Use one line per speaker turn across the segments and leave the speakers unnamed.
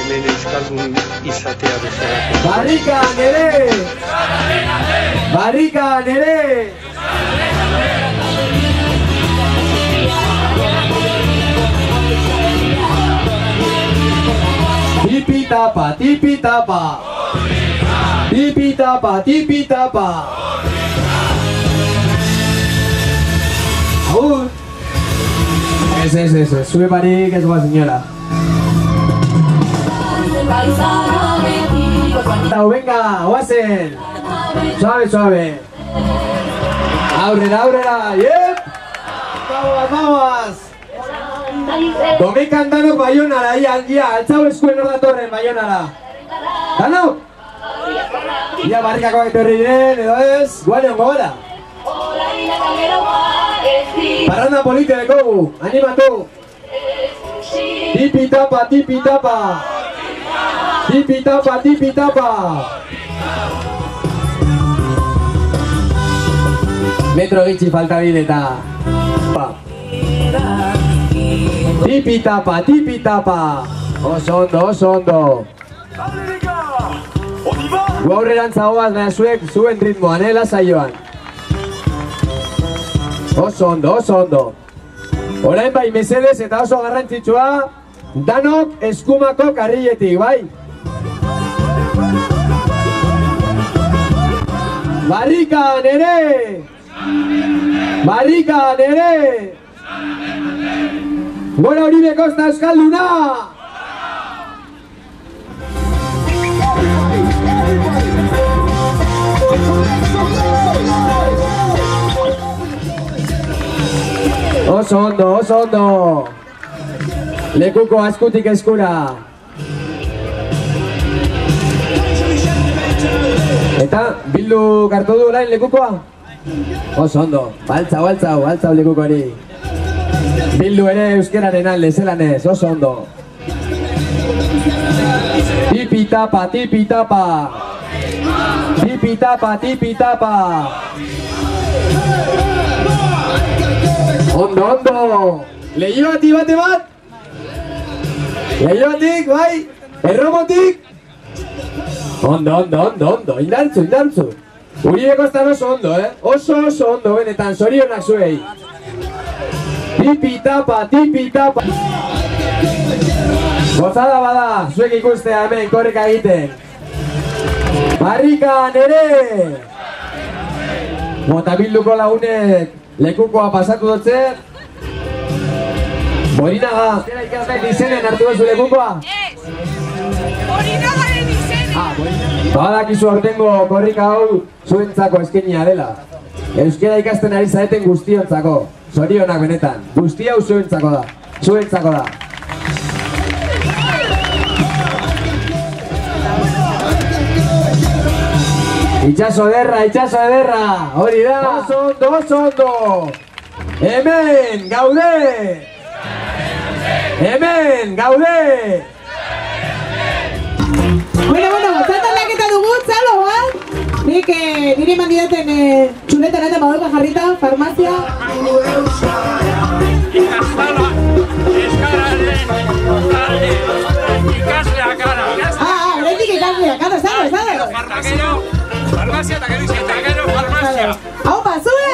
hemen euskaldun izatea bezalako.
Barrikan ere! Barrikan ere! Tipi-tapa, tipi-tapa! Tipi-tapa, tipi-tapa! Aún. Eso. Sube parí, que es buena señora. Venga, oazen. Suave. Aurrera, yep. Vamos. Domekan danok Baionara, ia, altzau eskuen hor datorren Baionara. Danok? Ia barrikako etorri diren, edo ez, guanean gogora. Parranda polite dekogu, animatu. Tipi-tapa, tipi-tapa. Tipi-tapa, tipi-tapa. Metro gitxi falta bideta. Tipi-tapa, tipi-tapa. Oso ondo. Gu aurrerantza goaz, baina zuek zuen ritmoan, lasai joan. Oso ondo. Orain bai, mesedez eta oso garrantzitsua, danok eskumako karriletik, bai? Barrikan ere! Gora Uribe Kosta euskalduna! Oso ondo. Lekuko askutik eskura. Eta, bildu kartu du orain lekukoa? Oso ondo. Baltzau lekukori. Bildu ere euskeraren alde, zelanez, oso ondo. Tipi-tapa. Tipi-tapa. Ondo. Leioati bate bat? Leioatik, bai? Erromotik? Ondo. Indartzu. Uribe Kostan oso ondo, Oso ondo, benetan, zorionak zuei. Tipi-tapa. Gozada bada, zuek ikustea hemen, korrika egiten. Barrikan ere! Mota bilduko lagunek lekukoa pasatu dutze. Borinaga, zera ikasgaik izenen hartu bezu lekukoa?
Borinagaren izenen!
Badakizu aurtengo korrika hau zuentzako eskenia dela. Euskera ikasten ari zaeten guztiontzako. Zorionak benetan. Guzti hau zuentzako da. Itxaso ederra, hori da, oso ondo. Hemen gaude.
Bueno, zatan laketa dugu, txalo, Nik nire mandidaten txuletan eta badauka jarrita, farmazia.
Ikastala, ikasleak gara.
Horretik ikasleak, zado.
Farmazia eta gero farmazia.
Hau, zue!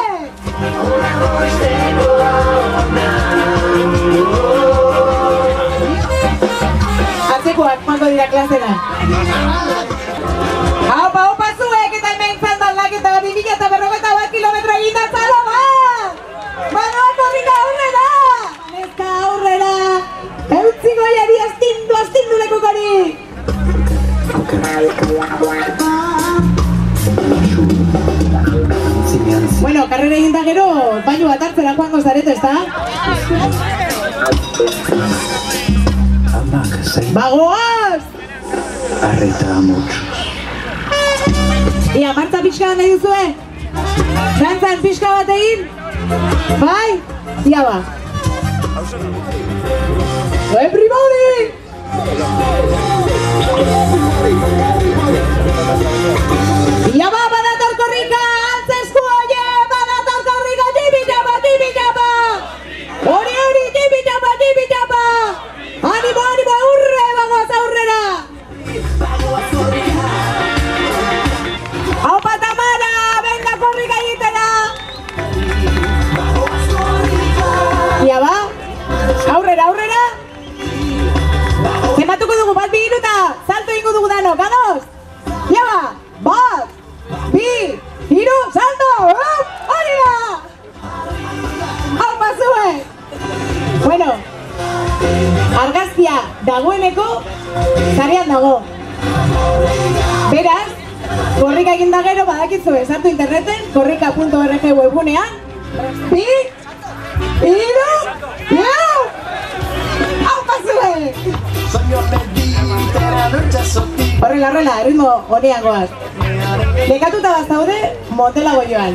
Atzekoak, mando dira klasera. Hau, zuek eta hemen zandan laketa 2040 kilometro egita zalo bat! Banoa korrika aurrera! Neska aurrera! Eutziko jari astindu lekukori! Bueno, karrera egin da gero, baino bat hartzera joango zarete, ezta? Bagoaz!
Arreta mucho.
Ia, martza pixka bat nahi duzue? Dantzan pixka bat egin? Bai? Ia ba. Everybody! Ia ba, badator korrika! Antzesku oie! Badator korrika! Tipi-tapa! Hori! Tipi-tapa! Animo! Urre! Bagoaz aurrera! Denok, ados! Lleva! Bat! Bi! Hiru! Salto! Hori da! Hau pasue! Bueno, argazkia dagoeneko zarian dago. Beraz, korrika egin da gero badakizue, sartu interneten, korrika.org webgunean. Bi! Hiru! Lau! Hau pasue! Horrela, erritmo honean goaz. Lekatuta bazaude, motelago joan.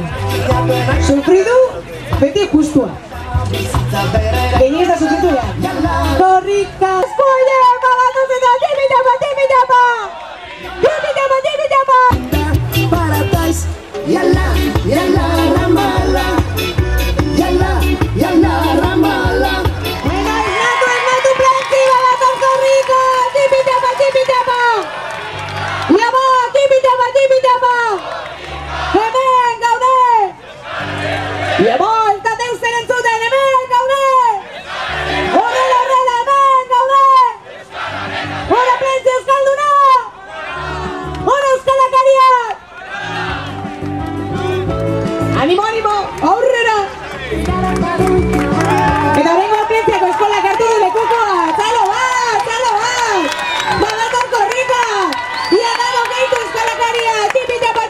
Sufridu, beti justua. Geiniz da sufritu behar. Korrika! Eskoile! Bagatu zeta! Timidapa!
Paradise, yalla, yalla, ramala. Yalla, yalla, ramala.
Bueno, esnatu plantzi bagator korrika! Timidapa! Iamo, timidapa! Hemen gaude! Iamo, ez da deusen entzuten, hemen gaude! Horrela, hemen gaude! Hora plantzi euskalduna! Hora euskalakariak! Animo, aurrera! Eta horrengo plantziako eskolak hartu du lekukoa! Txalo bat! Badator korrika! Ia dago gehitu euskalakaria! Tipitapa!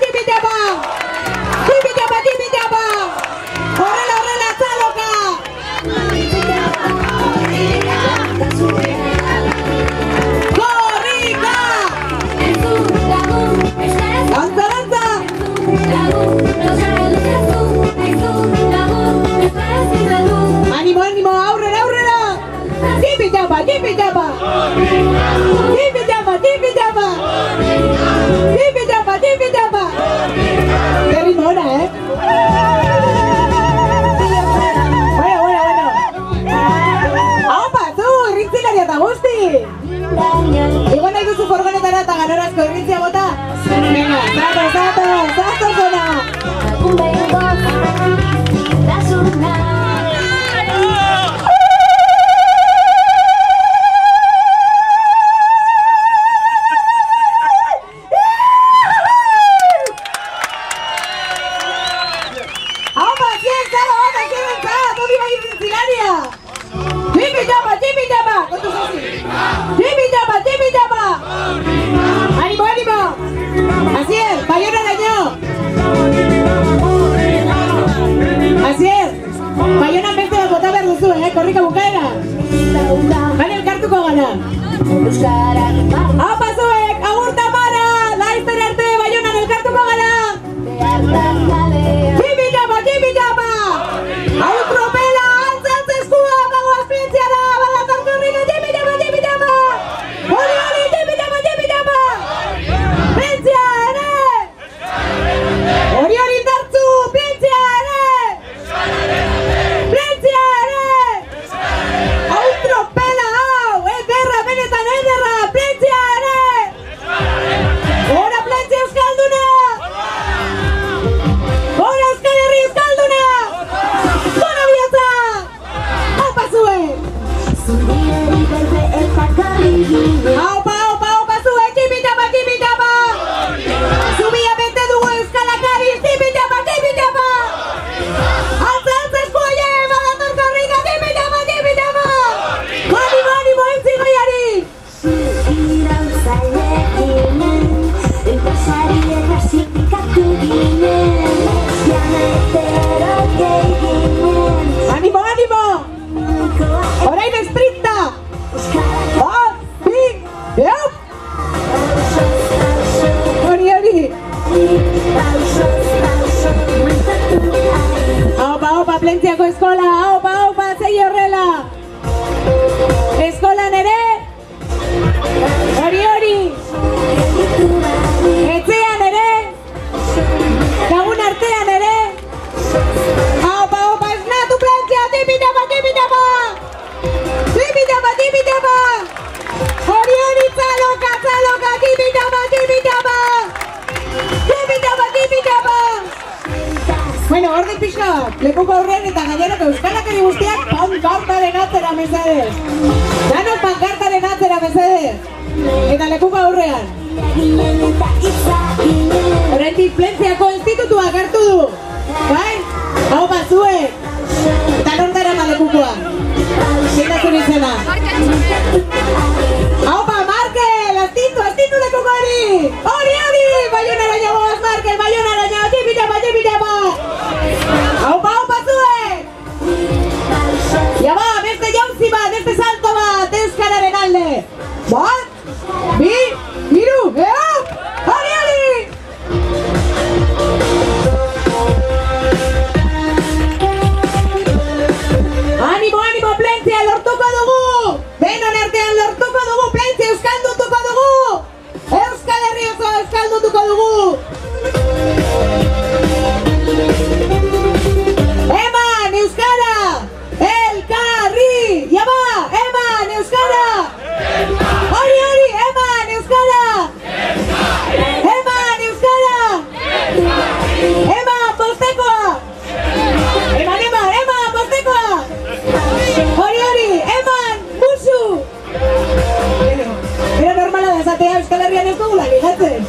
Horrela, txaloka! Korrika! Dantza! Animo, aurrera! Tipitapa! Qué ritmo ahora, Bueno. Aupa, zu, irrintzilaria eta guzti! Igo nahi duzu furgonetara eta ganorazko irrintzia bota? Venga, zato zona! Animo! Asier, Bayonaraino! Asier, Bayonan beste bat bota behar duzu, korrika bukaera! Bale, elkartuko gara! Hau pazuek, agur Tamara! Laizter arte, Bayonan elkartuko gara! Tipitapa! Hau tropela, altz eskua, bagoaz plentziara, badator korrika, tipitapa! Hori, tipitapa! Plentzia ere! Hori indartzu, plentzia ere! Hau tropela, hau! Ederra, benetan ederra! Plentzia ere! Hora plentzia euskalduna! Hora Euskal Herri euskalduna! Gora biotza! Hau pasue! Haupa zue, tipitapa! Zubia bete dugu euskalakari, tipitapa! Altza eskuaie, badator korrika, tipitapa! Animo, entzi goiari! Animo! Orain esprinta! Bat, bi, eop! Hori! Aupa, plentziako eskola! Aupa, zei horrela! Eskolan ere! Hori! Etxean ere! Lagun artean ere! Aupa, esnatu plantzia! Tipitapa! Hori, txaloka! Tipitapa! Bueno, orden pixka bat, lekuko aurrean eta gainerako euskalakari guztiak pankartaren atzera mesedez. Danok pankartaren atzera mesedez. Eta lekuko aurrean. Horrendik Plentziako institutua hartu du. Bai? Hau bazue. Eta nortara malekukoa. Zina zuen izena. Hau ba, Markel! Astindu lekuko hori! Hori! Baionara nagoaz, Markel! Baionara nagoaz! Tipitapa! Hau ba, zue! Ja ba, beste jauzi bat, beste salto bat, euskararen alde! Bat! Bi! Hiru! Ea! Hori! Animo, Plentzia, lortuko dugu! Denon artean lortuko dugu, Plentzia, euskaldutuko dugu! Euskal Herri oso euskaldutuko dugu! Eman, euskara! Elkarri! Jaba, eman, euskara! Hori, eman, euskara! Eman, euskara! Eman, postekoa! Eman, postekoa! Hori, eman, musu! Era normala da esatea Euskal Herrian ez dugula ligatzen.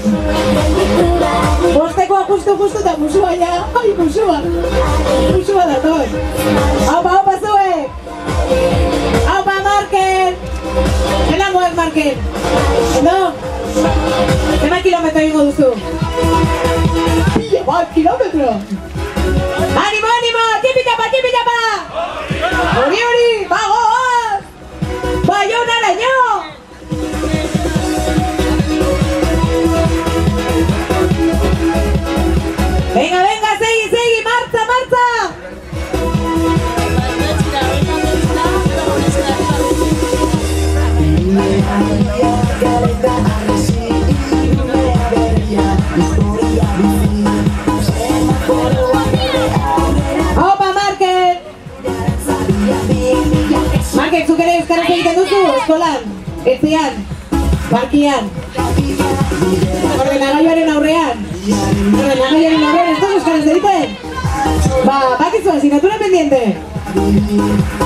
Bostekoa justu eta musua ja. Ai, musua dator. Haupa zuek! Haupa Markel! Zelango ez Markel? No? Zema kilometro ingo duzu? Pila bat kilometro! Animo! Tipitapa! Hori! Bagoaz! Baionaraino! Venga, segi, marcha! Opa, Markel! Markel, zuk ere euskaraz egiten duzu, eskolan, etzian, parkian, ordenagailuaren aurrean ez da euskaraz egiten? Ba, bakizu, asignatura pendiente.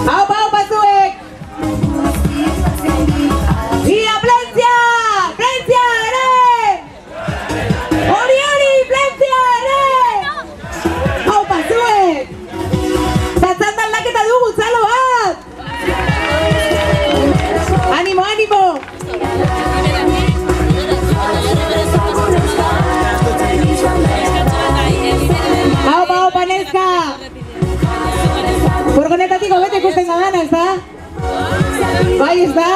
Haupa zuek! Ia, Plentzia ere! Hori, Plentzia ere! Haupa zuek! Zatzandan laketa dugu, txalo bat! Animo! Haupa, neska! Furgonetatik hobete ikusten da dana, ez da? Bai, ez da?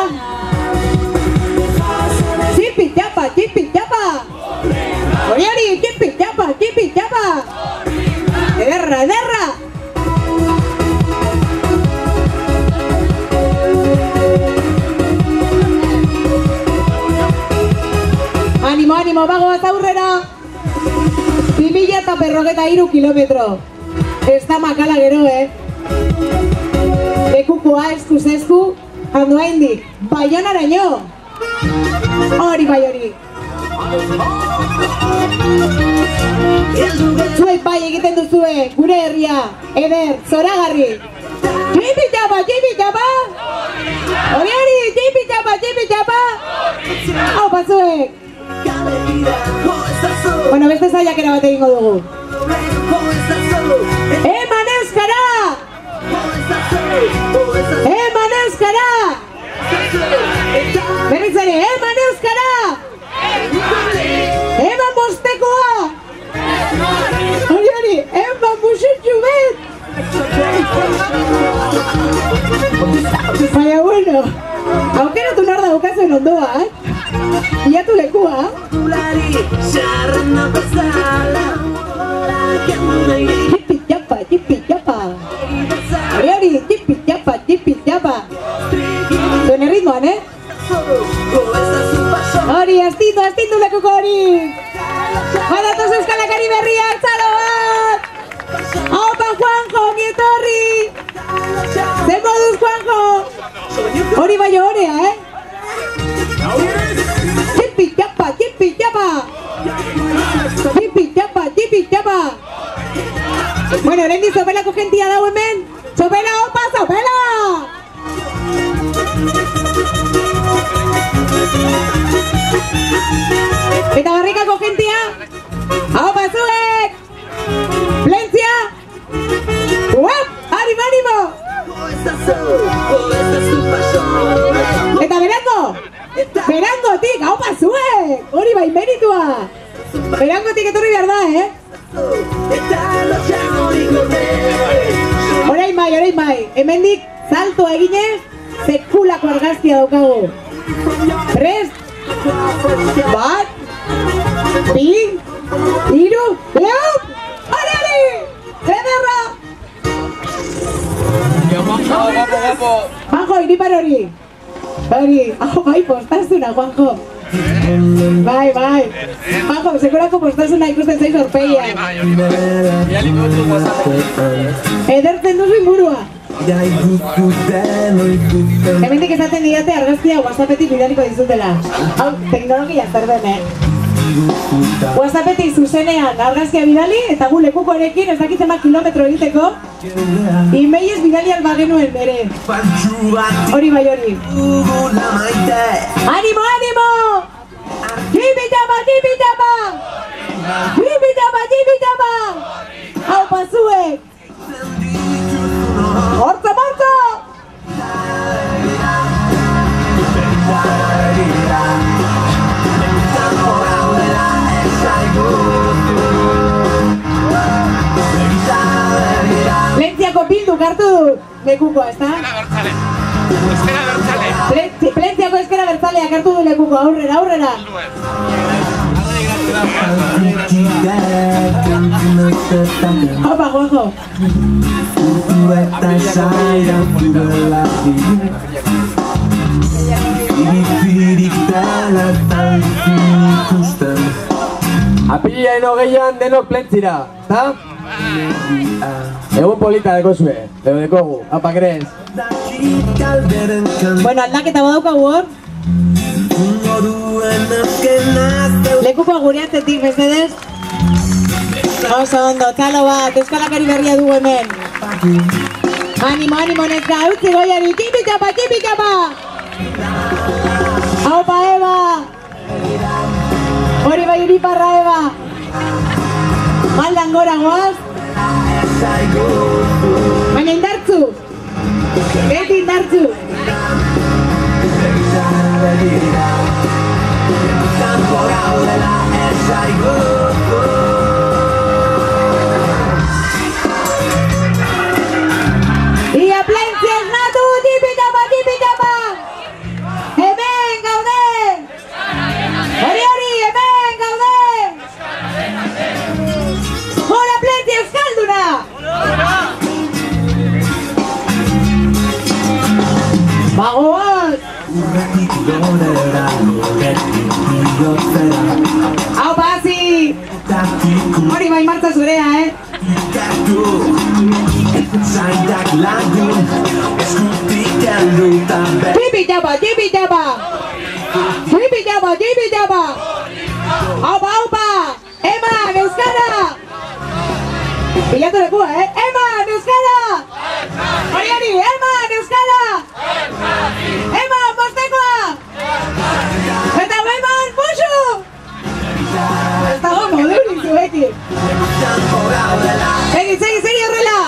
Tipitapa! Hori, tipitapa! Ederra! Animo, bagoaz aurrera! 2053 kilometro. Ez da makala gero, Lekukoa esku, handoa indik, Baionaraino! Hori! Zuek bai egiten duzue, gure herria, eder, zoragarri! Tipitapa! Hori! Tipitapa! Haupa zuek! Bueno, beste saiakera bat egingo dugu. Eman euskara! Berriz ere, eman euskara! Eman bostekoa! Hori, eman musutxu bet! Baina, bueno, aukeratu nor daukazuen ondoa, Iatu lekua. Tipitapa. Hori, tipitapa. Zuen erritmoan, Hori, astindu lekuko hori. Badatoz euskalakari berriak, txalo bat. Opa, Juanjo, mietorri. Zer moduz, Juanjo. Hori bai horea, Tipitapa. Bueno, oraindik Sopelako jentia dago hemen. Sopela, opa, Sopela! Berangotik, haupa zuek! Hori bai meritua! Berangotik etorri behar da, Orain bai, hemendik saltoa eginez, sekulako argazkia daukagu. Prest? Bat? Bi? Hiru? Lau? Hori! Ederra! Juanjo, iripar hori. Hau bai, postazuna, Juanjo. Bai. Juanjo, sekulako postazuna ikusten zaiz orpeia. Edertzen duzu ingurua. Hemendik esaten didate argazkia WhatsAppetik bidaliko dizutela. Hau, teknologia zer den, WhatsAppetik zuzenean argazkia bidali eta gu lekukoarekin ez dakitzen bat kilometro egiteko e-mailez bidali alba genuen bere. Hori bai hori. Animo! Jibitama! Hau pasuek! Hortza! Plentziako bilduk hartu du lekukoa, ezta?
Ezkera bertzale.
Plentziako ezkera bertzaleak hartu du lekukoa, aurrera. Opa, Juanjo.
Apiriaren 20an denok plentzira, ta? Egun polita dekozue, dekogu, apa krez?
Bueno, aldaketa badaukagu hor. Lekuko gure atzetik, mesedez. Oso ondo, txalo bat, euskalakari berria dugu hemen. Animo, neska, eutzi goiari, txipi-txapa! Haupa, Eba! Hori bai iriparra, Eba! Maldan gora goaz! Baina indartzu! Beti indartzu! Ia plentzi esnatu! Tipi-tapa! Hemen gaude! Hori, hemen gaude! Gora plentzi euskalduna! Bagoaz! Hau pasi! Hori bai martza zurea, Tipi-tapa! Haupa! Eman, euskara! Bilatu lekua, Eman, euskara! Hori, Eman, euskara! Eman, postekoa! Eta Eman, musu! Ez dago modurik zuekin! Segi horrela!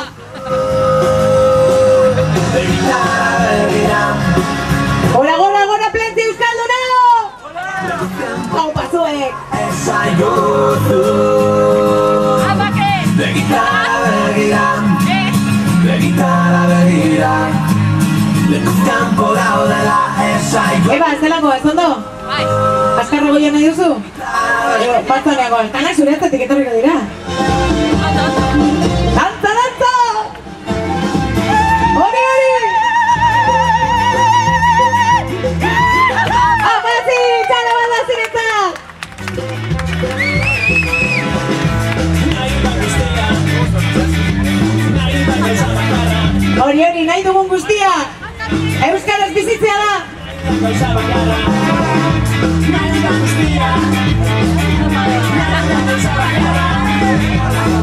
Gora, plentzi euskalduna! Hau pasuek! Eba, ez delako, ez ondo? Azkarra goia nahi duzu? Batzaneago, tanak zure atzetik etorriko dira. Dantza! Hori! Apatzi, txala bat da ziretzak! Hori, nahi dugun guztia! Euskaraz bizitzea da!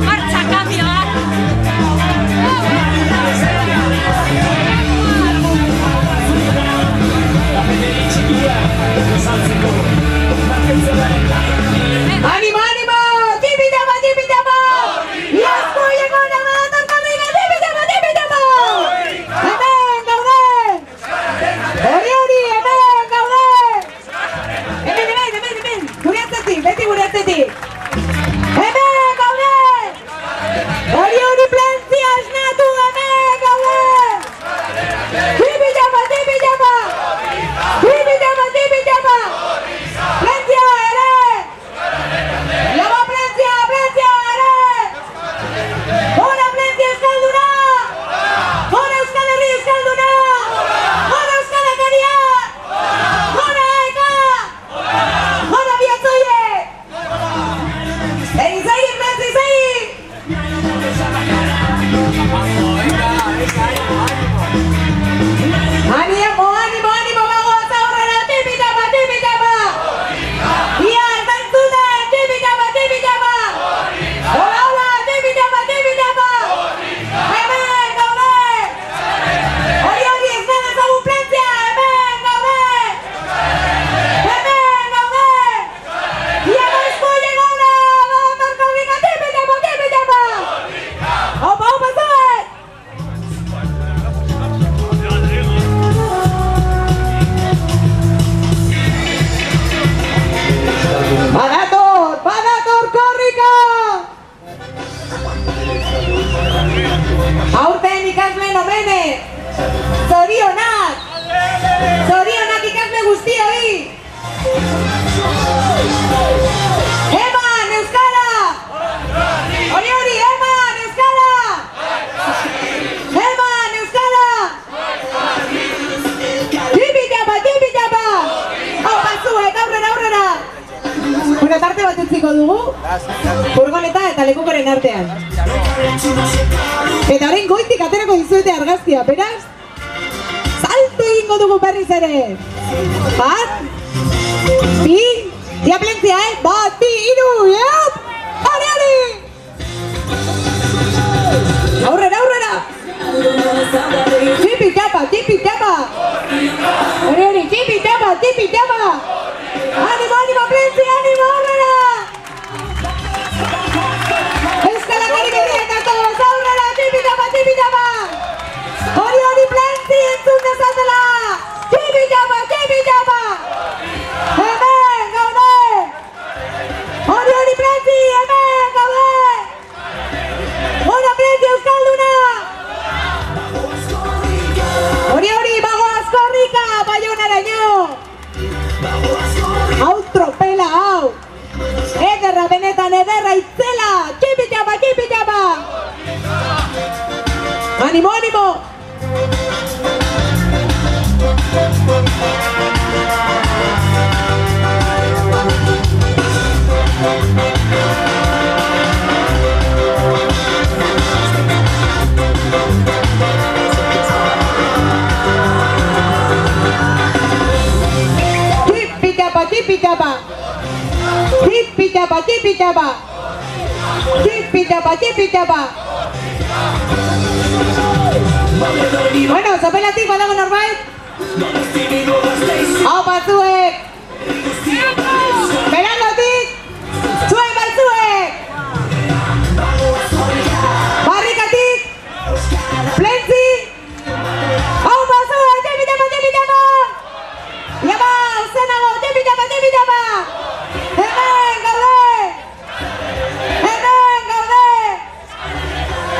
Marcha, cambio!
Animo! Tipi-tapa! Iazko llegona bat orkamina! Tipi-tapa! Hemen gaude! Hori, hemen gaude! bat utziko dugu, furgoneta eta lekukoren artean. Eta orain goitik aterako dizuete argazkia, beraz, salto egingo dugu berriz ere. Bat, bi, diaplentzia, bat, bi, iru, yop! Hori, hori! Aurrera, aurrera! Tipi tapa, tipi tapa! Hori, hori, tipi tapa, tipi tapa! Animo, animo, plentzia, animo, aurrera! Euskal Akademia eta todos, aurrera, tipi tapa, tipi tapa! Hori, hori, plentzi, entzun dezatela! Tipi tapa, tipi tapa! Hemen, gaude! Hori, hori, plentzi, hemen, gaude! Hora, plentzi, euskalduna! Hori, hori, bago azkorrika, Baionaraino! Hau tropela, hau! Ederra, benetan, ederra, itzela! Tipi tapa, tipi tapa! Animo, animo! Tipi tapa, tipi tapa, tipi tapa, tipi tapa, tipi tapa. Bueno, zapelatik badago norbait? Hau batzuek! Berandotik! Zuek batzuek! Barrikatik! Plentzi! Hau batzuek! Tipi tapa, tipi tapa! Yaba, zenago, tipi tapa, tipi tapa! Hemen gaude! Hemen gaude!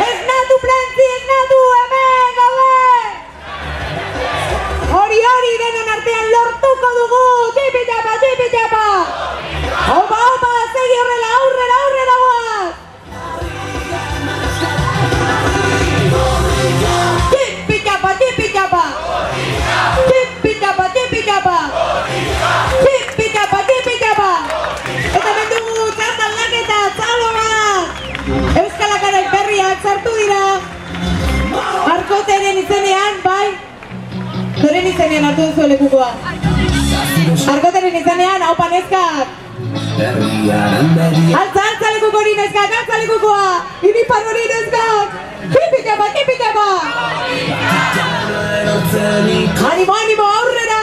Esnatu plentzi, esnatu, hemen gaude! Hori, hori, denon artean lortuko dugu! Tipi tapa, tipi tapa! Opa, opa, segi horrela, aurrera, aurrera goaz! Tipi tapa, tipi tapa! Tipi tapa, tipi tapa! Tipi tapa, tipi tapa! Eta mendugu txartan laketa, txalora! Euskal Akademia berriak sartu dira! Arkoteren izenean, bai? Noren izenean hartu duzu lekukoa? Arkoteren izenean, hau panezkak! Altza, altza lekuko hori neskak, altza lekukoa! Iripar hori neskak! Tipi tapa, tipi tapa! Animo, animo, aurrera!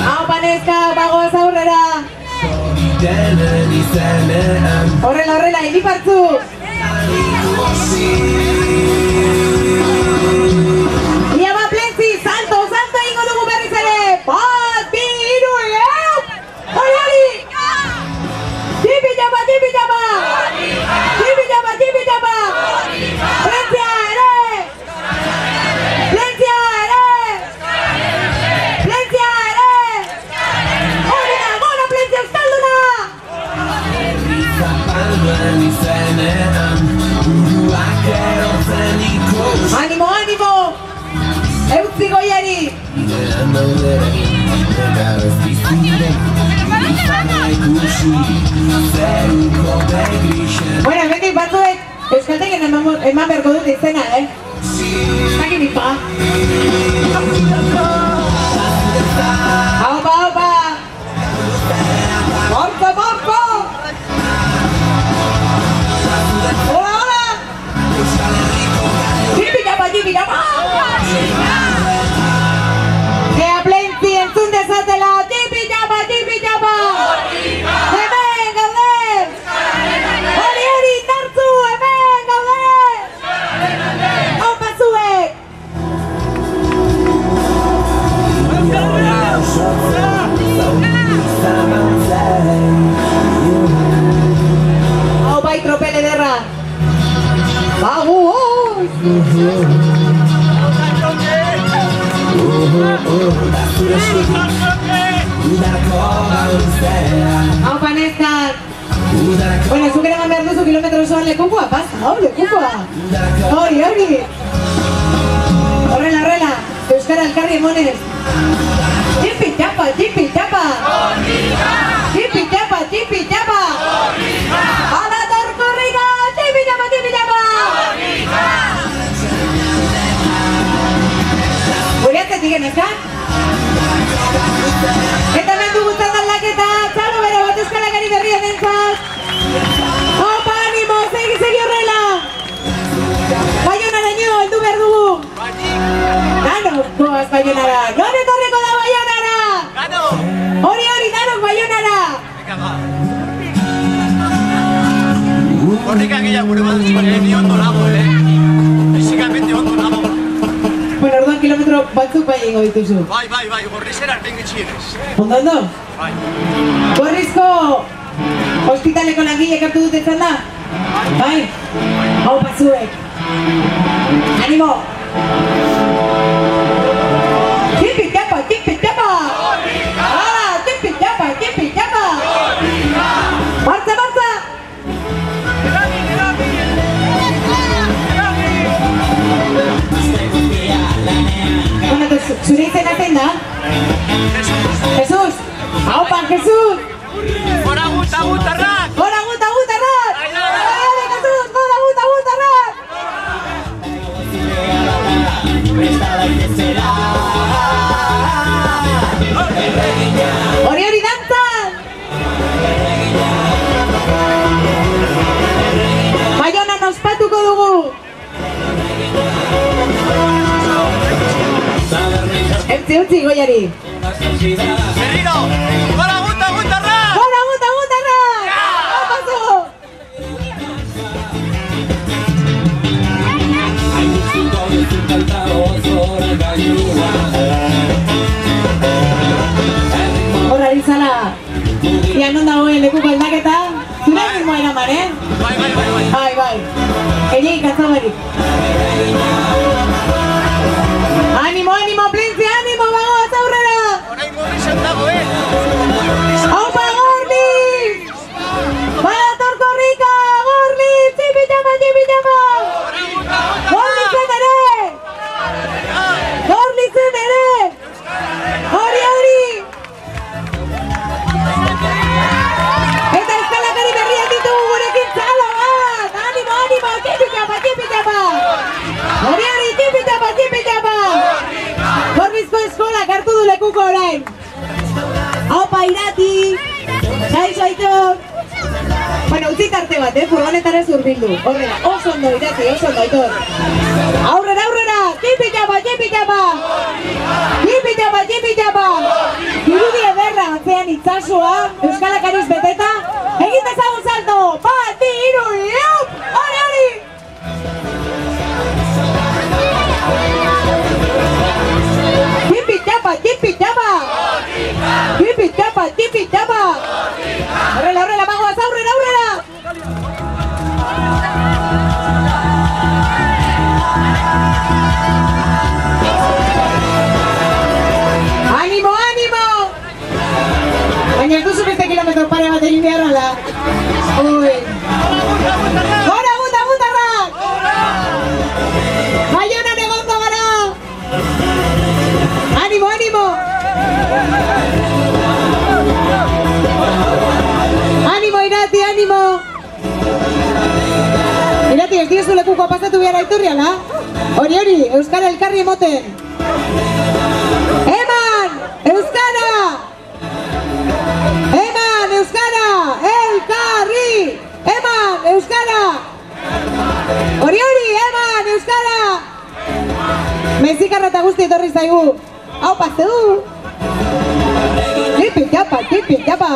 Hau panezkak, bagoaz aurrera! Horrela, horrela, iripartzu! Ia ba, plentzi, salto, salto egingo dugu berriz ere! Bat, bi, iru, yop! Hori, hori! Tipi tapa, tipi tapa! Tipi tapa, tipi tapa! Plentzia ere! Plentzia ere! Plentzia ere! Hori da, gora plentzi euskalduna! Animo, animo! Eutzi goiari! Bueno, hemendik batzuek euskaltegien eman beharko dut izena, Zaginik pa! Haupa, haupa! Morko, morko! Hola, hola! Tipi tapa, tipi tapa! Ea plentzi entzun dezatela! Tipi tapa, tipi tapa! Hemen gaude! Hori, hori, tartzu! Hemen gaude! Opa zuek! Hau bai tropel ederra! Bagu! Hau panezkak! Bueno, zuk eraman behar duzu kilometro osoan lekukoa, pasa, hau lekukoa! Hori, hori! Horrela, horrela! Euskara elkarri emonez! Tipi tapa, tipi tapa. Tipi tapa, tipi tapa. Ala torkorrika, tipi tapa, tipi tapa. Gureatzen ezkan? Eta hemen dugu aldaketa, txalo bere bat euskalakari berria dentzat. Opa, animo, segi horrela. Baionara nio, heldu behar dugu. Danok, goaz Baionara. Non etorreko da Baionara? Hori, danok Baionara.
Horrikak gehiago gure bat ni ondo nago, Fizikamente ondo nago.
Bueno, orduan kilometro batzuk bai ingo dituzu.
Bai, gorrizera artein gitxienez.
Ondo?
Bai.
Gorrizko hospitaleko langile ekartu dut ezan da? Bai? Hau batzuek. Animo! Tipi tapa, tipi tapa! Hala, tipi tapa, tipi tapa! Martza, martza! Bueno, zure izena zein da? Jesus! Haupa, Jesus!
Gora gutarrak!
Gora gutarrak! Gora Jesus! Gora gutarrak! Hori dantzan! Baionan ospatuko dugu! Utzi, goiari!
Berriro! Gora gutarrak!
Gora gutarrak! Opazu! Horra izala! Ia non dagoen lekuko aldaketa? Zure mismoa eraman, Bai. Egin katzabarik. Animo, plintzi, animo, bagoaz aurrera!
Horain gorrizan dago,
Aupa, Gorliz! Bada torkorrika, Gorliz! Tipi tapa! Gorlizen ere! Hori! Eta eskalakari berriak ditugu gurekin txalo bat! Animo, tipi tapa! Hori, tipi tapa! Gorrizko eskolak hartu du lekuko orain. Aupa, Irati! Kaixo, Aitor! Bueno, utzi tarte bat, furgonetara zurbildu. Horrela, oso ondo, Irati, oso ondo, Aitor. Aurrera! Tipi tapa! Irudi ederra, atzean itzasoa, euskalakariz beteta. Egin dezagun salto! Bat, bi, hiru, iup! Hori! Tipi tapa! Horrela, bagoaz aurrera! Animo! Baina ez duzu beste kilometro pare bat egin beharrala. Gora gutarrak! Baionan egongo gara! Animo! Animo, Irati, animo! Irati, ez diozu lekuko pasatu behar Aitorriala? Hori, euskara elkarri emoten! Eman! Euskara! Elkarri! Eman! Euskara! Hori, eman! Euskara! Mezikarra eta guzti etorri zaigu! Hau pazu! Tipi tapa!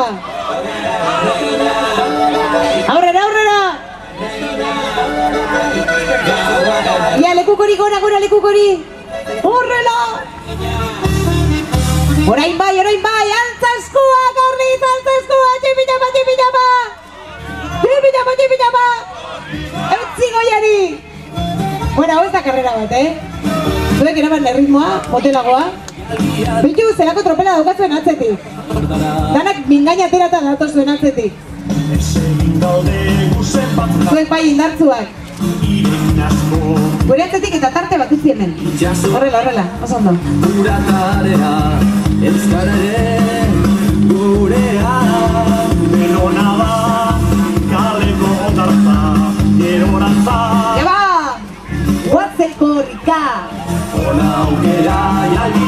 Aurrera! Ia, lekukori, gora lekukori! Horrela! Orain bai! Altza eskua, Gorliz! Altza eskua! Tipi tapa! Eutzi goiari! Bueno, hau ez da karrera bat, Zuek eraman erritmoa, motelagoa. Bitu, zelako tropela daukazuen atzetik. Danak mingaina aterata datozuen atzetik. Zuek bai indartzuak. Gure atzetik eta tarte bat utzi hemen. Horrela, horrela, oso ondo.
Uratarea, euskara ere, gurea. Belona da, kaleko otartza, erorantza.
Eba! Guatzeko rika!
Ona aukera, jaldi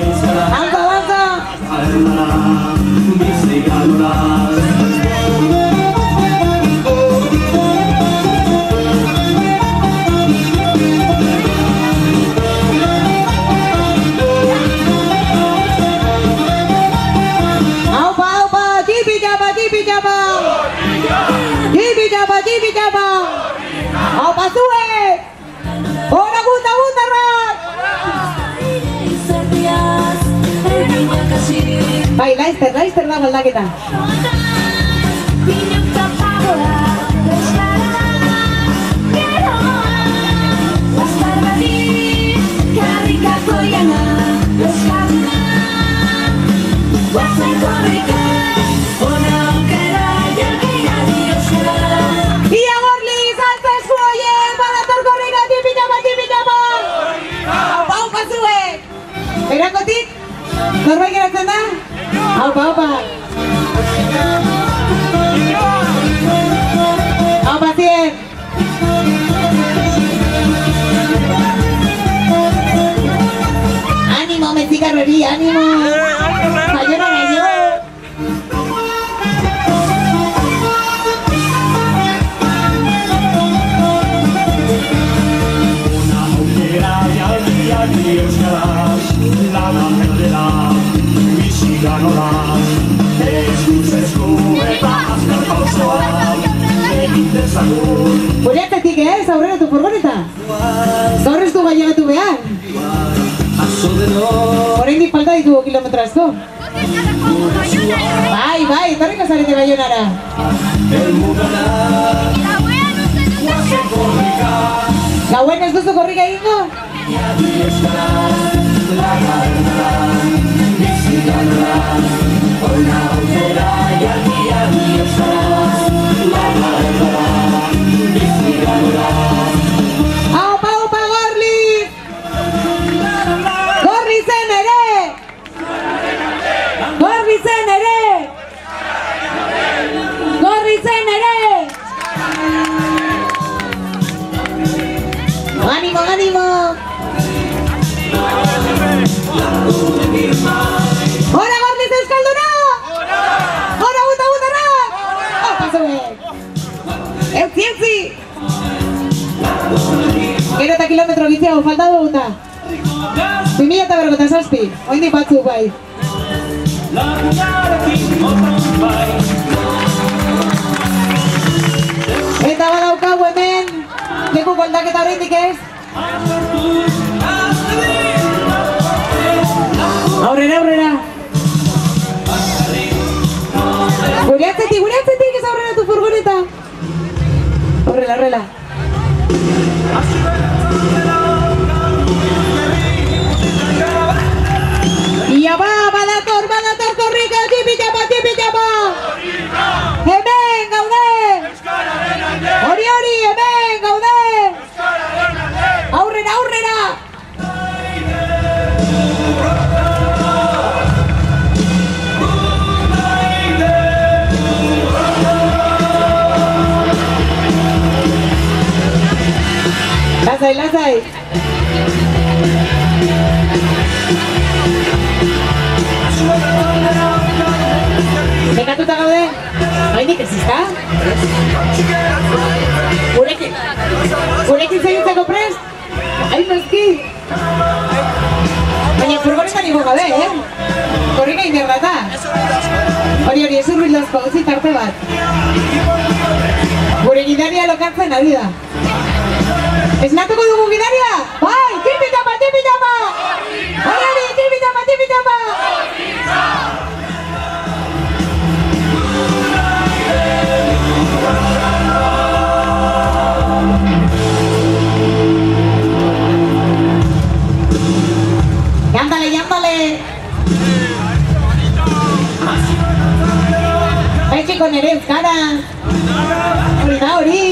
euskara.
Alza, alza!
Alda, bizi galora.
Aupa zue! Hora guta gutarrak! Bai, laizter da baldaketa. Erakotik, norbait geratzen da? Aupa, aupa! Aupa zien! Animo, metzikarreri, animo! Zaiona gaino!
Ona aukera, jaldi euskara. Lana perdera, bizi ganora. Eskuz eta azkar pausoa, egin dezagun.
Gure atzetik ez, aurreratu furgoneta. Gaur ez du gaiagatu behar. Oraindik falta ditugu kilometro asko. Bai, etorriko zarete Baionara. Gauen ez duzu korrika egingo? Aupa, aupa, Gorli! Gorli zen ere! Gorli zen ere! Gorli zen ere! Animo, animo! Hora Gorliz euskalduna! Hora guta gutarra! Opa zue! Eutzi! Gero eta kilometro gitziago falta duguta. 2057, oindik batzuk bai. Eta badaukagu hemen, lekuko aldaketa horretik ez? Aurrera, aurrera! Gure atzetik ez aurrera tu furgoneta! Horrela, horrela! Ia badator korrika, tipi-tapa! Hemen gaude! Hori, hemen gaude! Aurrera, aurrera! Lasai! Nekatuta gaude? Hainik ez izta? Gurekin segitzeko prest? Hain noski? Baina furgonetan igo gabe, Korrika inberda. Hori, ez urbilozko, uzi tarte bat. Gure gidaria lokartzen ari da. Esnatuko dugu gidaria? Bai, tipi-tapa! Hori, tipi-tapa! Jándale! Etxiko nere euskara! Hori da, hori!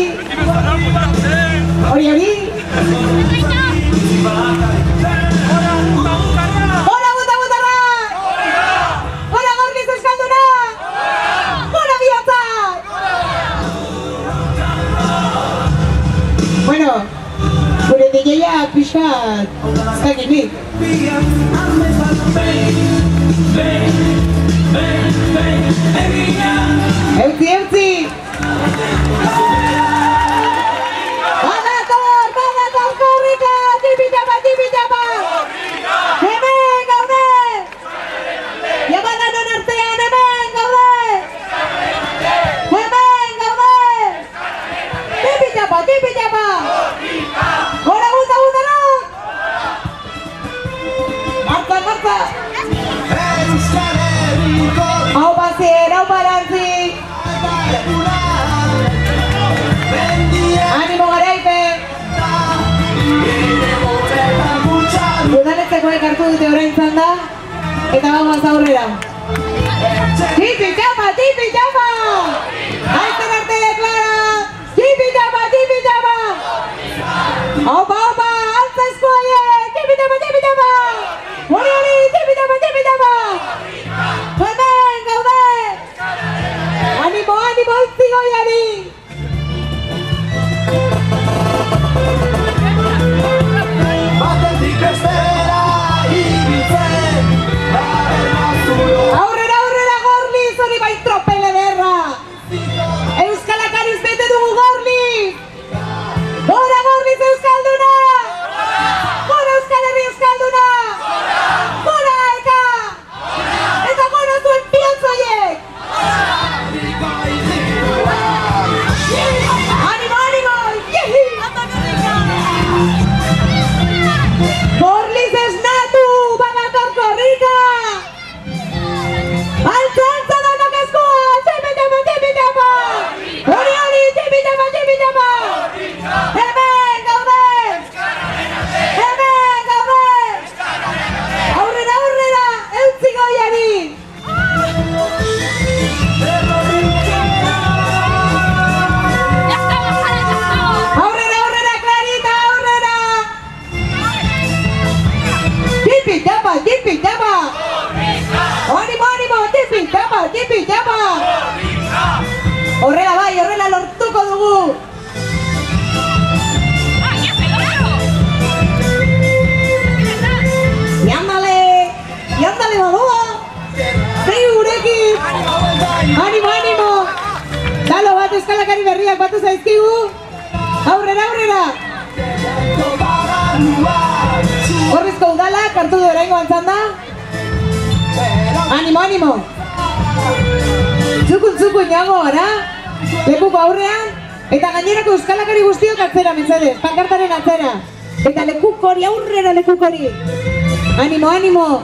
Hori. Gora gutarra! Gora Gorliz euskalduna! Gora Bihotzak! Bueno, gure DJa pixkat zakinik. Eutzi! Badator korrika! Tipi-tapa! Hemen gaude! Jabadanon artean hemen gaude! Hemen gaude! Tipi-tapa! Gora gutarra! Martza! Hau bazier, hau barantzi! Animo garaipe! Udaletzekoek hartu dute orain zanda, eta bagoaz aurrera. Tipi-tapa! Aizten arte deklara! Tipi-tapa! Opa! Altza eskuaiek! Tipi-tapa! Hori! Tipi-tapa! Hemen gaude! Animo, utzi goiari! Aurrera Gorliz, hori bai tropele derra! Euskalak ariz bete dugu Gorliz! Gora Gorliz euskalduna! Gora Euskal Herri euskalduna! Gora Eka! Eta gora zuen piantzoiek! Animo! Gorliz esnatu! Badator korrika! Altza danok eskua! Tipi-tapa! Hori! Tipi-tapa! Hemen gaude! Aurrera! Eutzi goiari! Aurrera, Clarita, aurrera! Tipi-tapa! Animo! Tipi-tapa! Horrela lortuko dugu! Jandale badua! Zei gurekin! Animo! Talo bat euskalakari berriak batu zaizkigu! Aurrera! Gorrizko udalak hartu du oraingoan zanda! Animo! Zukun jago gara! Lekuko aurrean! Eta gainerako euskalakari guztiok atzera, mesedez! Pankartaren atzera! Eta lekukori, aurrera lekukori! Animo!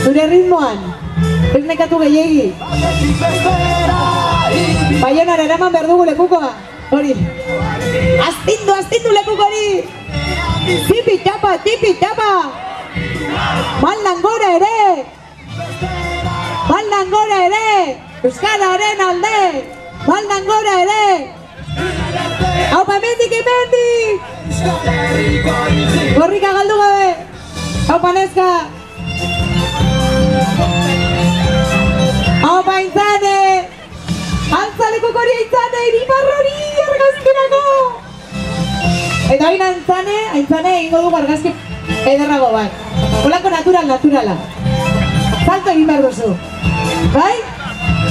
Zure ritmoan! Ez nekatu gehiegi! Baionara eraman behar dugu lekukoa! Hori! Aztindu lekukori! Tipi-tapa! Maldan gora ere! Euskararen alde! Maldan gora ere! Haupa mendik! Gorrika galdu gabe! Haupa neska! Haupa Aintzane! Altzaleko kori Aintzane! Iribarrori argazkinako! Eta hain Aintzane ingo dugu argazki ederrago bat. Olako naturala. Salto egin behar duzu. Bai?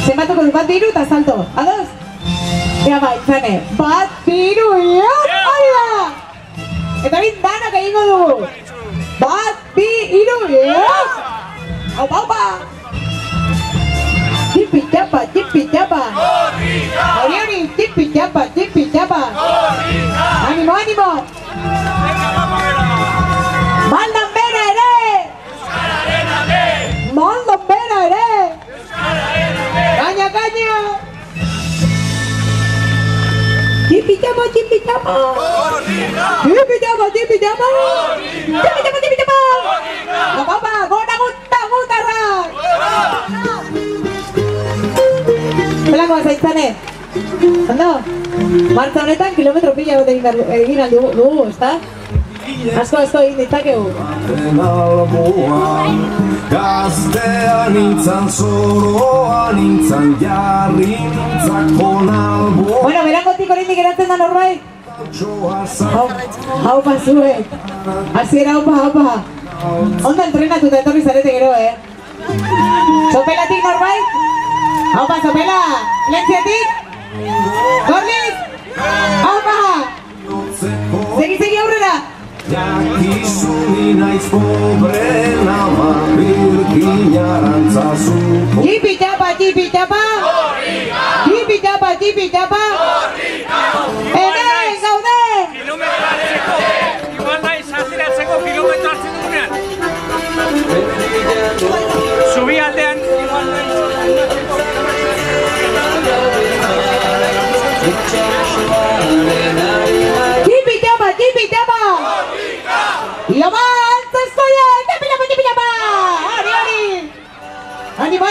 Zenbatuko du bat biru eta salto. Ados? Ea bai, Aintzane. Bat biru, hori da! Eta hain danak egingo dugu. Bat biru, Haupa! Tipi-tapa! Hori! Tipi-tapa! Animo! Maldan bera ere! Gaina! Tipi-tapa! Apa, gora gutarra! Belango Aintzane! Ondo? Martza honetan kilometro pila bat egin aldi dugu, ezta? Asko egin ditzakegu.
Gaztea nintzan, zoroa nintzan, jarri nintzakon alboa.
Bueno, berangotik oraindik geratzen da norbait? Haupa zuek. Hasiera haupa. Ondo entrenatuta etorri zarete gero, Sopelatik norbait? Haupa, sopela! Lentziatik? Gorliz? Haupa! Segi aurrera!
Jakizuni naiz pobrena birkina arantzazuko.
Tipi-tapa! Tipi-tapa! Hemen, gaude!
Kilometro hartzeko! Igual naiz ateratzeko kilometro hartzen dugunean! Zubi aldean, igual naiz
Tipi-tapa! Ioma, altza eskoia! Tipi-tapa! Hori! Animo!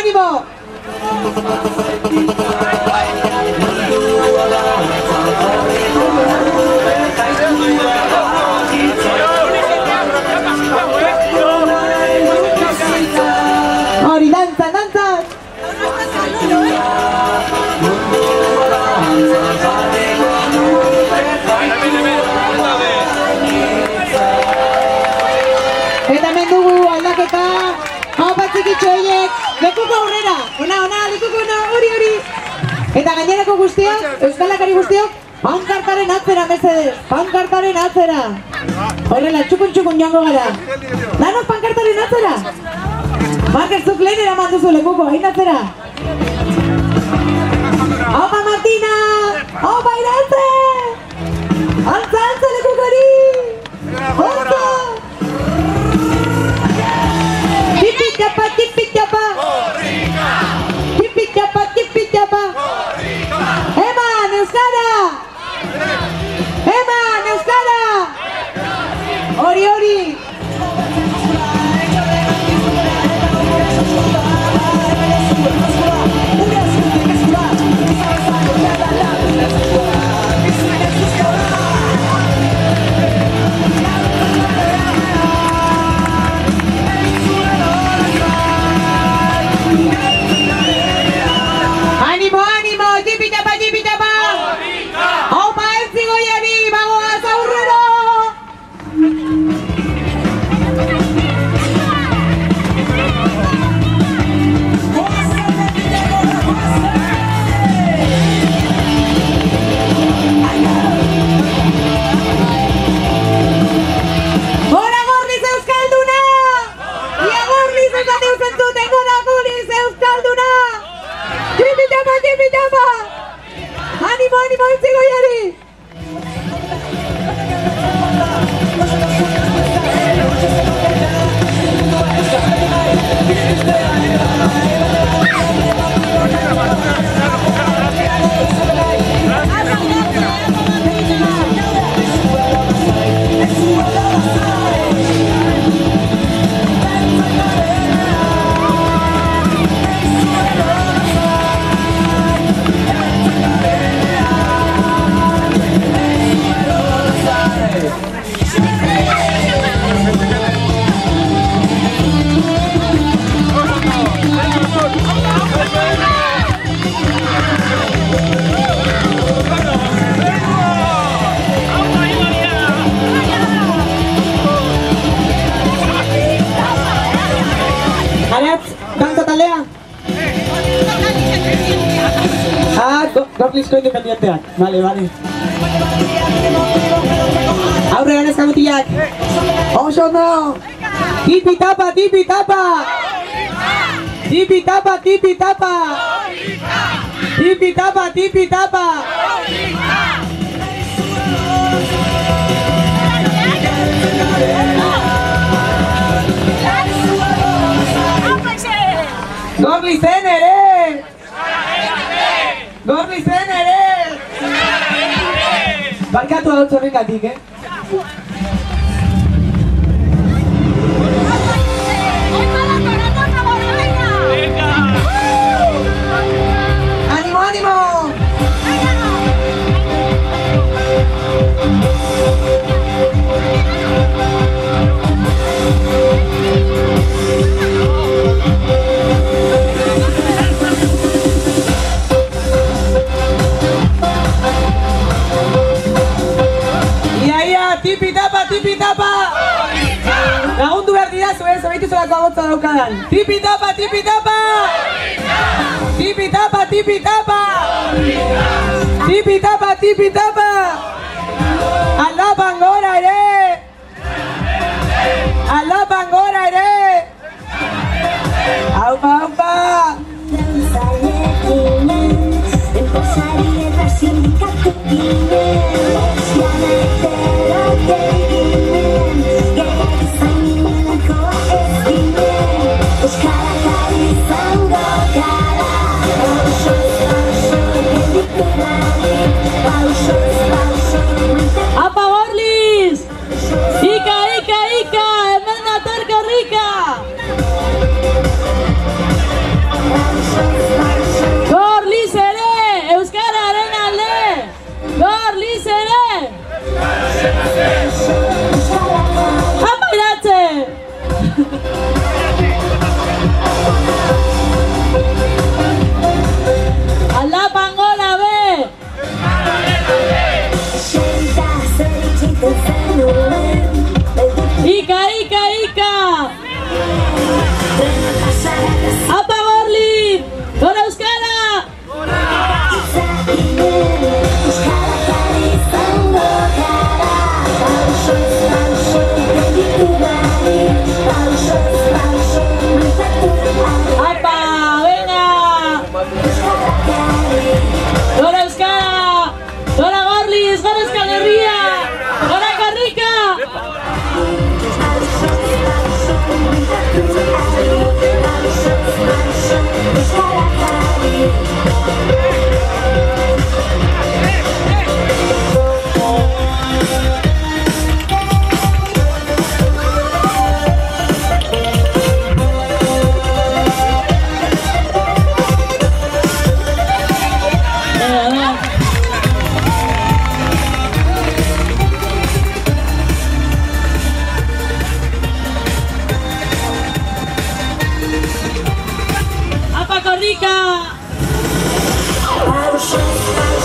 Hori, danza! Eta hemen dugu aldaketa, haupa txikitxo horiek, lekuko aurrera, ona, lekuko hori. Eta gainerako guztiok, euskalakari guztiok, pankartaren atzera, mesedez, pankartaren atzera. Horrela, txukun joango gara. Danos pankartaren atzera. Marker, zuk lehen eraman duzu lekuko, hain atzera. Haupa Martina, haupa irantze. Altza lekukari. Haupa. Tipi-tapa! Eman, euskara! Hori! Animo! Tipi-tapa! Haupa Ertzigoiari, bagoaz aurrera! Gora Gorliz euskalduna! Ia Gorliz esatiu zentzuten, gora Gorliz euskalduna! Tipi-tapa! Animo, Ertzigoiari! Gorlizko independienteak, vale. Aurrean ezkamutiak. Oso no. Tipi-tapa! Tipi-tapa! Gorlizen ere! Barkatu hau txorrikatik, Animo! tipi-tapa! Lagundu behar dira zuen, zabaitu zelako agotza daukadan. Tipi-tapa, tipi-tapa! Tipi-tapa, tipi-tapa! Tipi-tapa, tipi-tapa! Aldapan gora ere! Aldapan gora ere! Aupa, aupa! Apa Gorliz! Ika, ika, ika! Hemen dator korrika! Gorliz ere! Euskararen alde! Gorliz ere! Apa iratze! Aldapan gora be! Ika, ika, ika! Apa Gorliz! Gora Euskara! Apa, venga! Gora Euskara! Gora Gorliz! Gora Euskal Herria! Gora Korrika!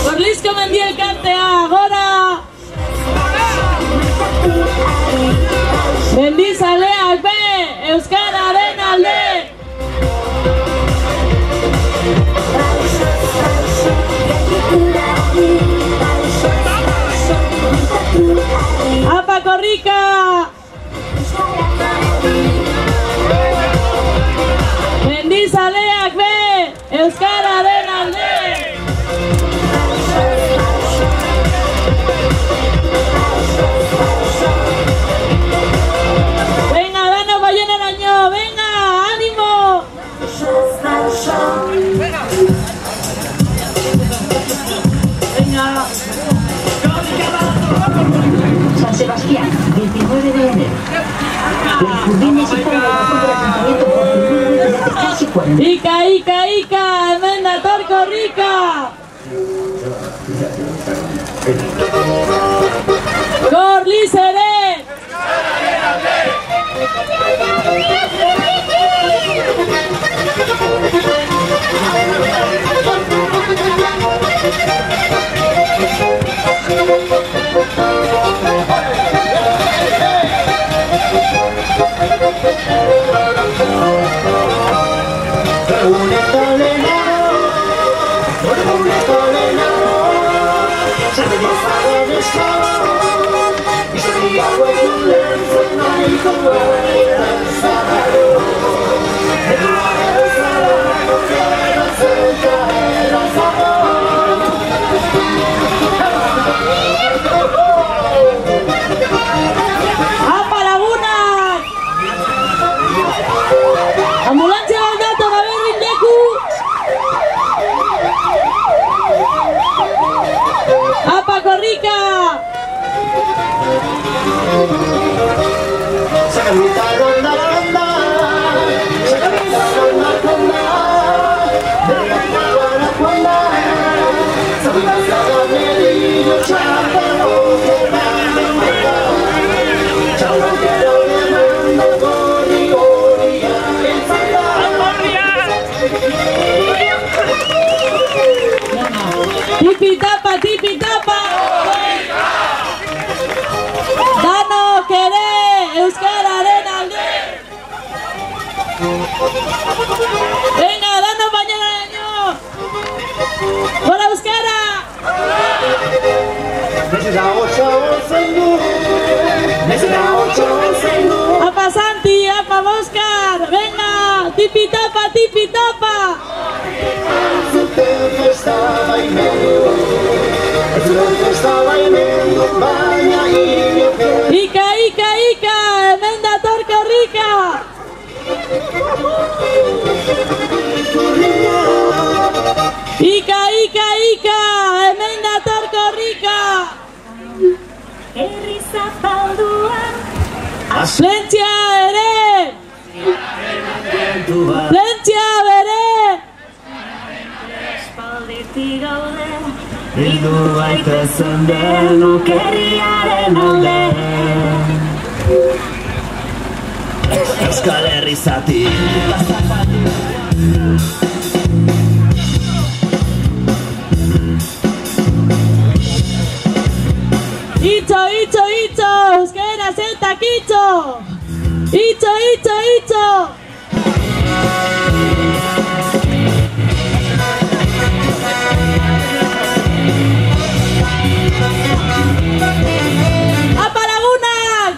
Gorlizko mendi elkartea, gora! Mendizaleak be, Euskararen alde! Apa Korrika! Mendizaleak be, Euskararen alde! Venga, danos balleneraino, venga, ánimo! Venga.
San Sebastián, 29 de enero. Las turbines están en el ayuntamiento por desde casi 40.
Ika, ika, ika, hemen dator korrika! Gorliz ere! Apa lagunak! Ambulantzia bat dator aberrin leku! Apa korrika!
Saca mi ronda, ronda. Saca mi ronda,
Venga, danos bañaraño. Gora euskara. Apa Santi, apa Oscar. Venga, tipitapa, tipitapa. Ika, ika, ika, hemen dator korrika. Ika, ika, ika, hemen dator korrika.
Herri zapalduan
Plentzia ere. Plentzia bere.
espalditik gaude Bildu baitezen denok herriaren alde Euskal Herri zati
Itxo, itxo, itxo, euskera zeltak itxo. Itxo, itxo, itxo. Apa lagunak!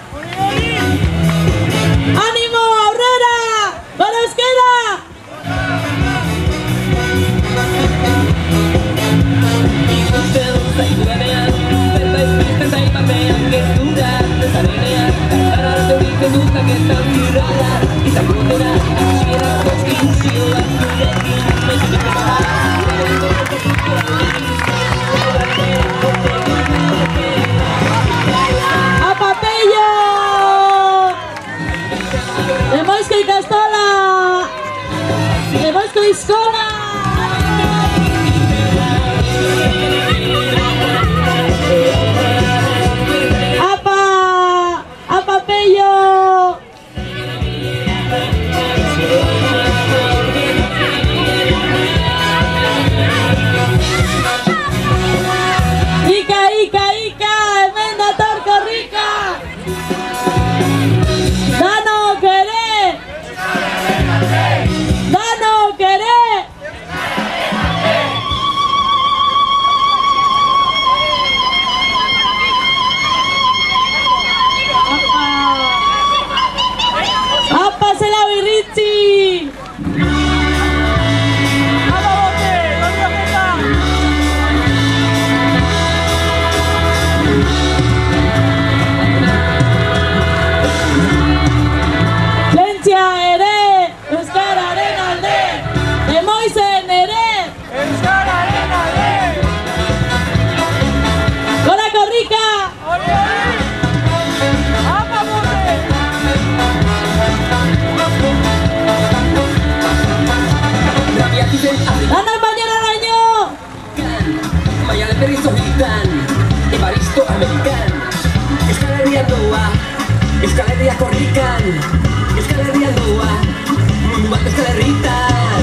Animo, aurrera! Gora euskera! Apa Pello! Lemoizko ikastola! Lemoizko iskola! Apa Pello! Ika, ika, ika, hemen dator korrika! Danok ere! Danok ere! Apa zela birritzi! Plentzia ere, euskararen alde, Lemoizen ere, euskararen alde. Gora korrika! Danak bañararaino!
Maialen berriz horritan, Evaristo Amerikan Euskal Herrian doa, Euskal Herria korrikan Euskal Herrian doa, mundu bat Euskal Herritan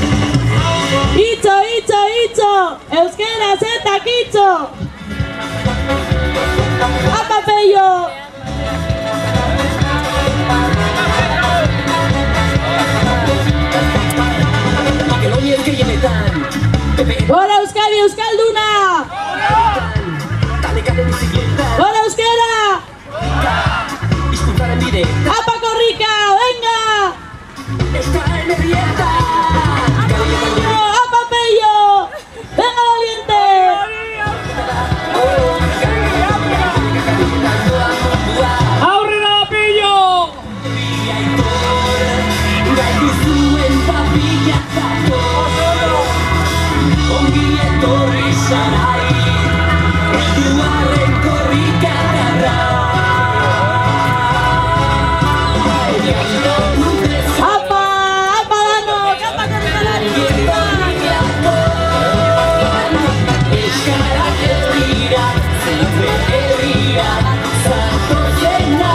Itxo, itxo, itxo, euskera zetak itxo! Apa Pello!
Makeloniez gehienetan,
Gora Euskadi Euskalduna!
Talekaren bizikletan,
Gora euskera!
hizkuntzaren bide
Apa korrika, venga!
Euskal Herrietan
Apa Pello! Venga valiente! Aurrera Pello!
Gaitu zuen papilla zato Ongi etorri sarai Duarren korrikatarra
Apa danok! Apa korrikalari!
Euskara herrira, zure herrira, zatoiena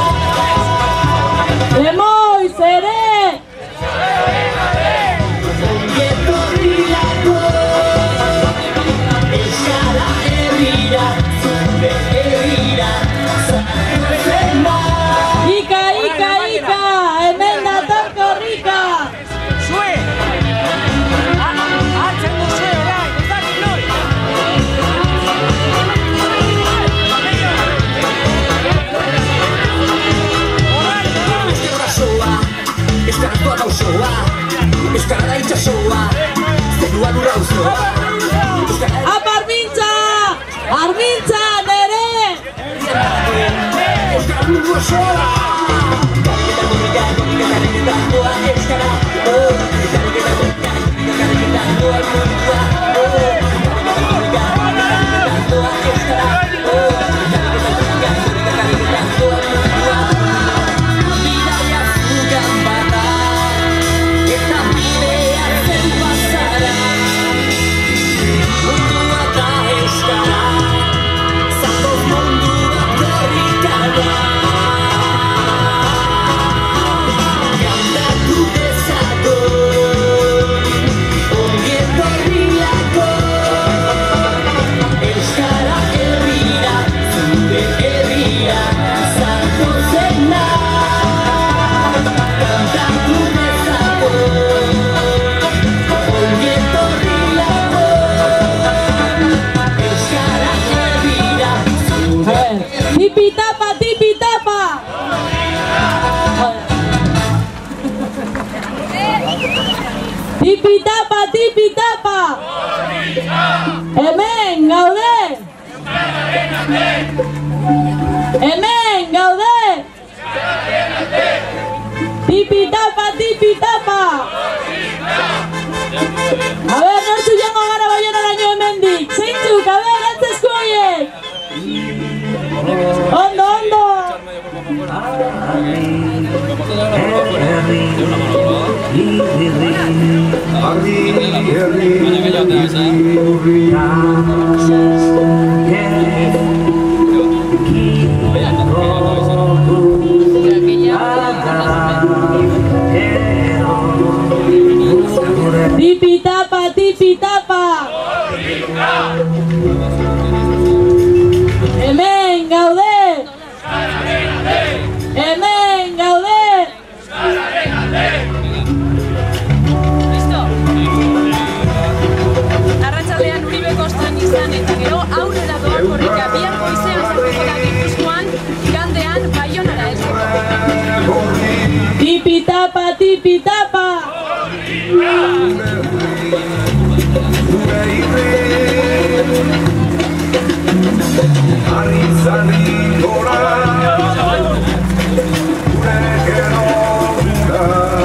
Lemoiz ere!
Ongi etorri lako Euskara herrira, zure herrira, zatoiena
Ika, ika, ika! Hemen dator
Euskara da itxasoa, zerua lurra uzoa.
Apa Armintza! Armintza, nere!
Euskara lurra uzoa.
Tipi-tapa, tipi-tapa! Tipi-tapa, tipi-tapa! Hemen gaude! Hemen gaude! Tipi-tapa, tipi-tapa! A ber, nortzu jango gara Baionaraino hemendik! Zeintzuk, a ber, antzezko horiek! Ondo, ondo! Tipi-tapa, tipi-tapa! Hemen gaude! Hemen gaude!
Arratsaldean Uribe Kostan izan eta gero aurrera doa korrika bihar goizean sartuko da Gipuzkoan, igandean Baionara heltzeko.
Tipi-tapa, tipi-tapa!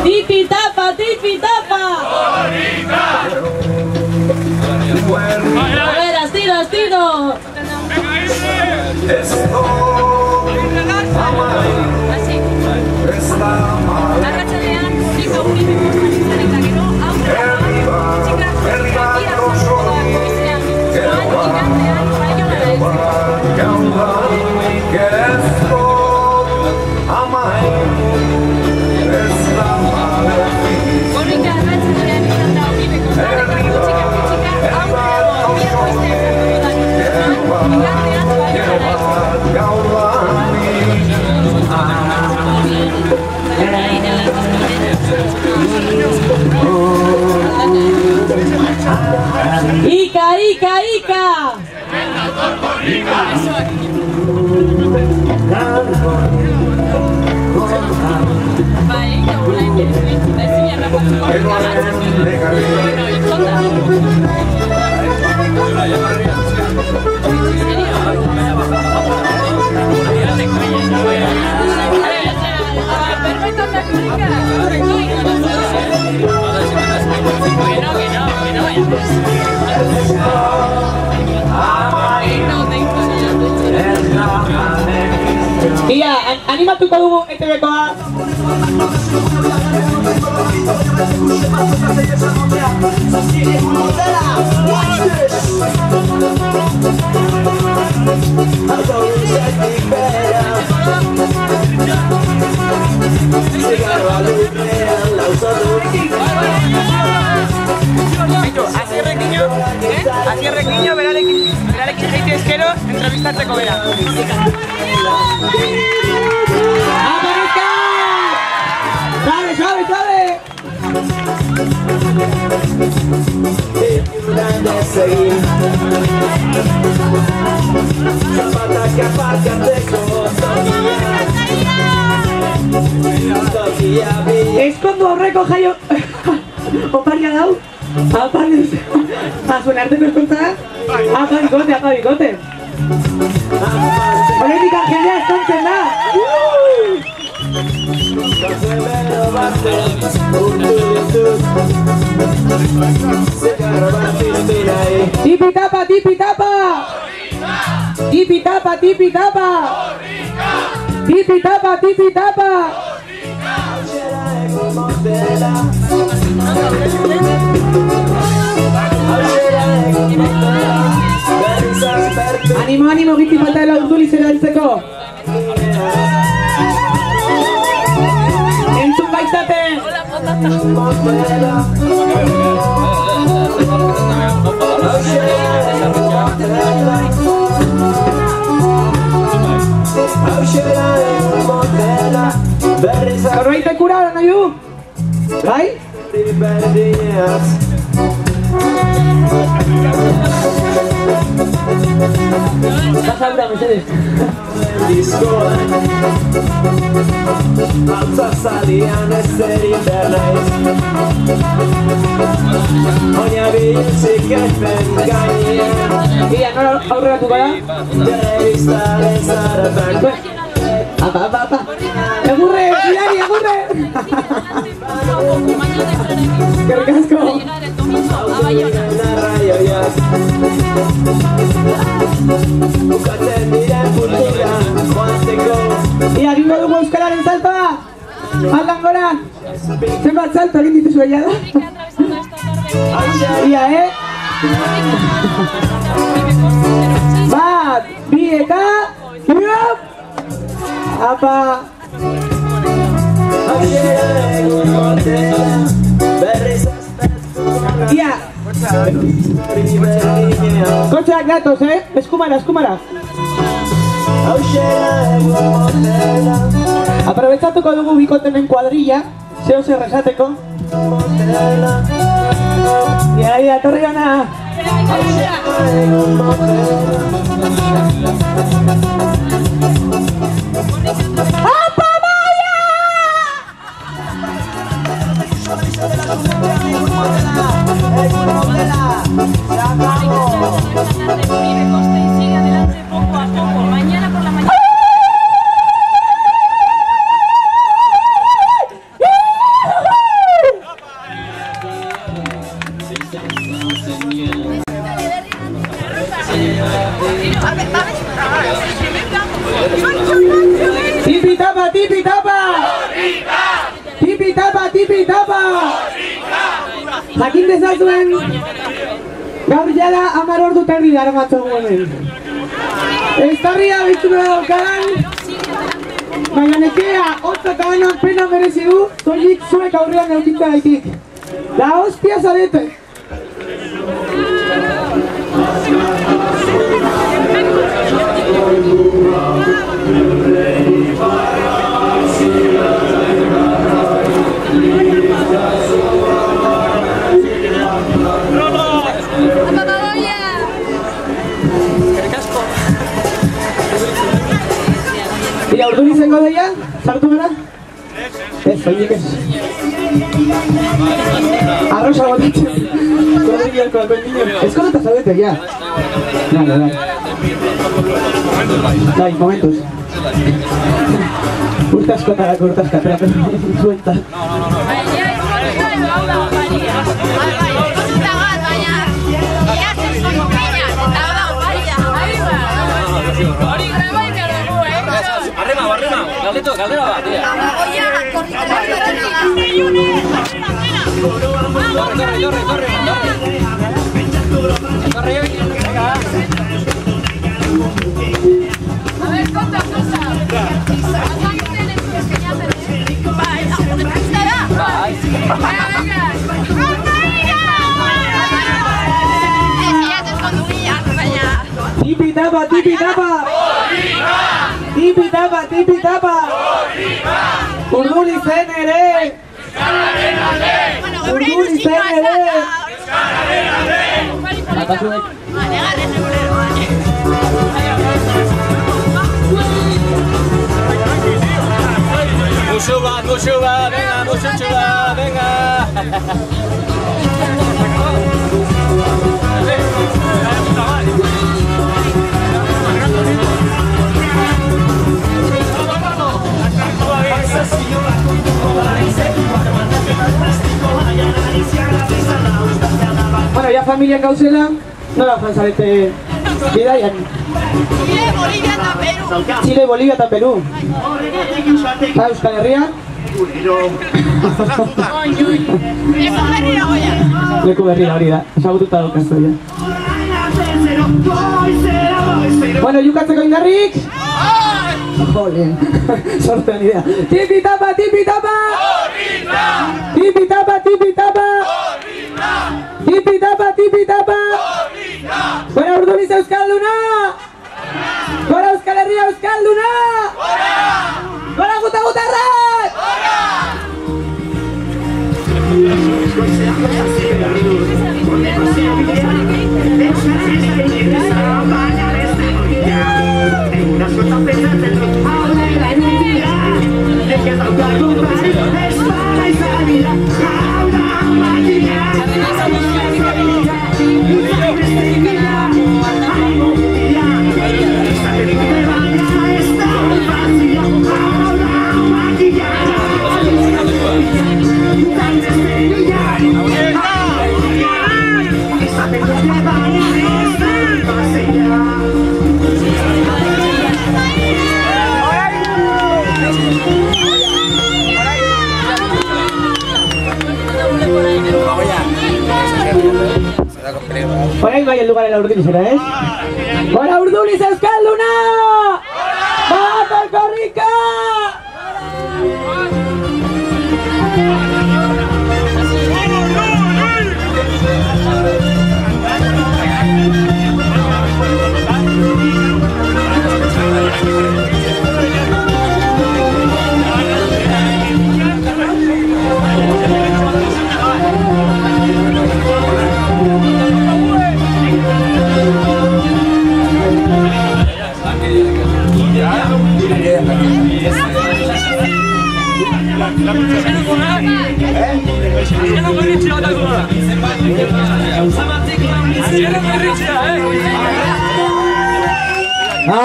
Tipi-tapa, tipi-tapa! A ver, astiro, astiro!
Arratsaldean Uribe Kostan izan eta gero aurrera doa txikak bihar sartuko da goizean Gipuzkoan, igandean Baionara heltzeko. Korrika arratsaldean izan da Uribe Kostan eta gero txikak aurrera doa bihar goizean sartuko da Gipuzkoan, igandean Baionara heltzeko.
Ika, ika, ika!
Bai, gaur lain ezin errapatuko
Ia, animatuko dugu ETV-koa.
Azierrekiño, berarekin jaite ezkero, entrevistatzeko bera.
¡Aparezca! ¡Sabe, sabe, sabe! Ezkondu aurreko jaio... Oparia dau. Apa, azunarte perkuntza. Apa, bikote. Horretik jendea estontzen da. Tipi-tapa! Tipi-tapa! Animo, giti falta dela Urdulizera heltzeko. Entzun baitate! Zerbait ekura, nahi du? Bai? Zazaura, mesedez.
Altzazalian ez zerin bernaiz Oina biltzik ezpen gainean
Ia, nola aurreratu gara?
Telebiztaren zaratak
Apa. Egurre, Hilari, egurre! Eskerrik asko!
Narraioiak Bukatzen diren kultura joazteko
Ia, gingo dugu euskararen saltoa! Aldan gora! Zenbat salto egin dituzu egia da? Ia, Bat, bi eta... Iop! Apa! Ia! Kotxeak datoz, Eskumara! Aprobetxatuko dugu bikotenen kuadrilla, zeo zer esateko. Ia, torri gana! Apa Maia!
Mañana por la mañana.
Tipi-tapa! Jakin dezazuen gaur jada 10 ordu terdi daramatzagu hemen. Eztarria bitzuna daukadan, baina nekea hotza eta banan pena merezi du, soilik zuek aurrean eukitza gaitik. La hostia zarete! Ia, Urdulizeko deia? Sartu gara? Ez, soilik ez. Arrosa botit. Kodrigialko alpendino. Eskolata zaudete, ja. Dale. Bai, momentuz. Urtaskotarako urtaskatera, pero suelta.
Barrema, galdera bat, tia. Torre.
A ver, conta.
Tipi-tapa! Urdulizen ere!
Musu bat, venga, musutxu bat, venga.
Bueno, ya familia gauzela, nola joan zarete bidaian? Chile, Bolivia eta Peru. Eta Euskal Herria? Leku berria hori da, esagututa daukazu ja. Bueno, jukatzeko indarrik? Jole, sortean idea. Tipi-tapa, tipi-tapa! Tipi-tapa, tipi-tapa! Tipi-tapa, tipi-tapa! Gora Urduliz Euskalduna! Gora Euskal Herria Euskalduna! Gora Guta-Gutarrak! Orain bai heldu garela Urdulizera, ez? Gora Urduliz Euskalduna! Bata korrika!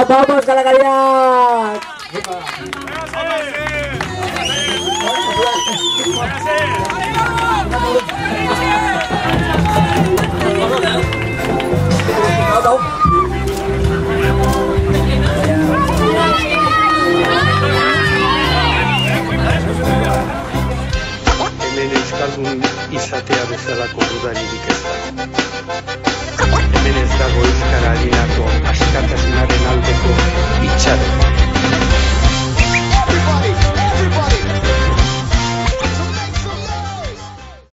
Vamos con la calidad.
Hemen euskaldun izatea bezalako dudaririk ez da. Hemen ez dago euskara harinako askatasunaren aldeko itxaron.